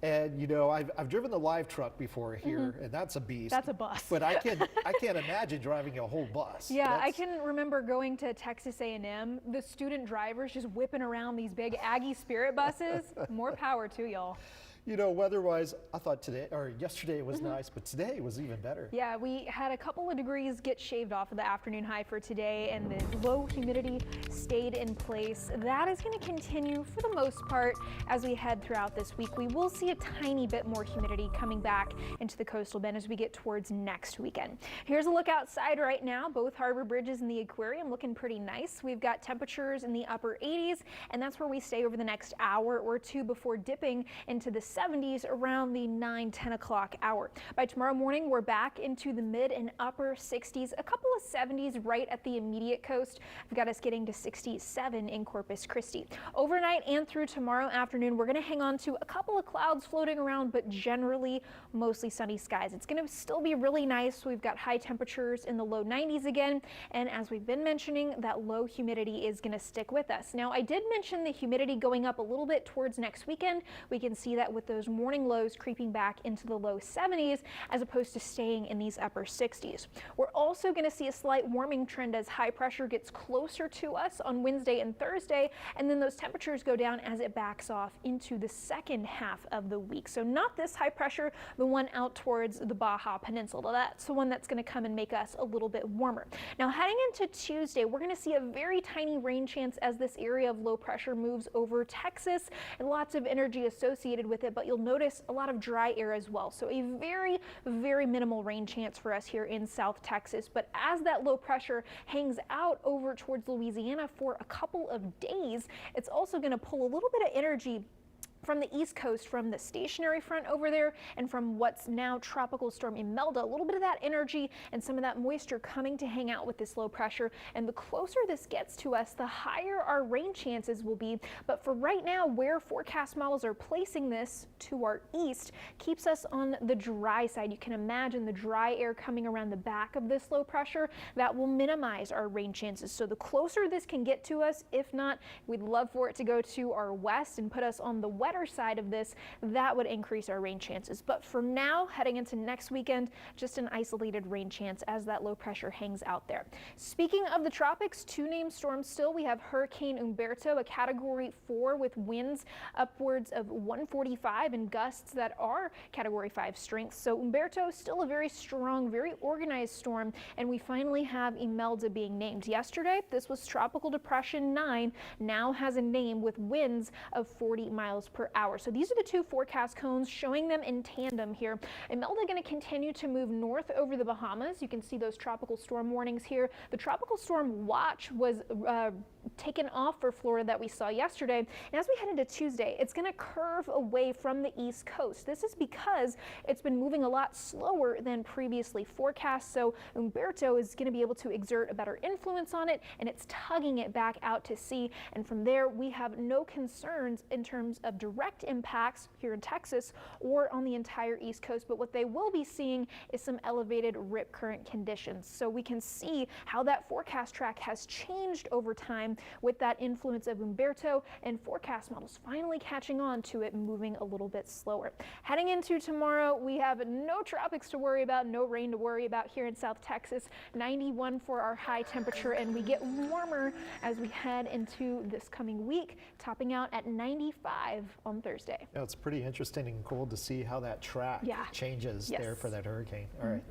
And you know, I've driven the live truck before here, and that's a beast. That's a bus. But I can't imagine driving a whole bus. Yeah, I can remember going to Texas A&M, the student drivers just whipping around these big Aggie Spirit buses. More power to y'all. You know, weather-wise, I thought today or yesterday was nice, but today was even better. Yeah, we had a couple of degrees get shaved off of the afternoon high for today, and the low humidity stayed in place. That is going to continue for the most part as we head throughout this week. We will see a tiny bit more humidity coming back into the coastal bend as we get towards next weekend. Here's a look outside right now. Both harbor bridges and the aquarium looking pretty nice. We've got temperatures in the upper 80s, and that's where we stay over the next hour or two before dipping into the 70s around the 9-10 o'clock hour. By tomorrow morning, we're back into the mid and upper 60s, a couple of 70s right at the immediate coast. We've got us getting to 67 in Corpus Christi. Overnight and through tomorrow afternoon, we're going to hang on to a couple of clouds floating around, but generally mostly sunny skies. It's going to still be really nice. We've got high temperatures in the low 90s again, and as we've been mentioning, that low humidity is going to stick with us. Now, I did mention the humidity going up a little bit towards next weekend. We can see that with those morning lows creeping back into the low 70s as opposed to staying in these upper 60s. We're also going to see a slight warming trend as high pressure gets closer to us on Wednesday and Thursday, and then those temperatures go down as it backs off into the second half of the week. So not this high pressure, the one out towards the Baja Peninsula. That's the one that's going to come and make us a little bit warmer. Now heading into Tuesday, we're going to see a very tiny rain chance as this area of low pressure moves over Texas, and lots of energy associated with it, but you'll notice a lot of dry air as well. So a very, very minimal rain chance for us here in South Texas. But as that low pressure hangs out over towards Louisiana for a couple of days, it's also going to pull a little bit of energy from the East Coast, from the stationary front over there, and from what's now Tropical Storm Imelda. A little bit of that energy and some of that moisture coming to hang out with this low pressure. And the closer this gets to us, the higher our rain chances will be. But for right now, where forecast models are placing this to our east keeps us on the dry side. You can imagine the dry air coming around the back of this low pressure. That will minimize our rain chances. So the closer this can get to us, if not, we'd love for it to go to our west and put us on the wetter side of this. That would increase our rain chances. But for now, heading into next weekend, just an isolated rain chance as that low pressure hangs out there. Speaking of the tropics, two named storms still. We have Hurricane Umberto, a Category 4 with winds upwards of 145 and gusts that are Category 5 strength. So Umberto still a very strong, very organized storm, and we finally have Imelda being named. Yesterday, this was Tropical Depression 9, now has a name with winds of 40 miles per hour. So these are the two forecast cones showing them in tandem here. Imelda going to continue to move north over the Bahamas. You can see those tropical storm warnings here. The tropical storm watch was taken off for Florida that we saw yesterday. And as we head into Tuesday, it's going to curve away from the East Coast. This is because it's been moving a lot slower than previously forecast. So Umberto is going to be able to exert a better influence on it, and it's tugging it back out to sea. And from there, we have no concerns in terms of direct impacts here in Texas or on the entire East Coast. But what they will be seeing is some elevated rip current conditions. So we can see how that forecast track has changed over time with that influence of Umberto, and forecast models finally catching on to it, moving a little bit slower. Heading into tomorrow, we have no tropics to worry about, no rain to worry about here in South Texas. 91 for our high temperature, and we get warmer as we head into this coming week, topping out at 95 on Thursday. Yeah, it's pretty interesting and cool to see how that track changes there for that hurricane. All right.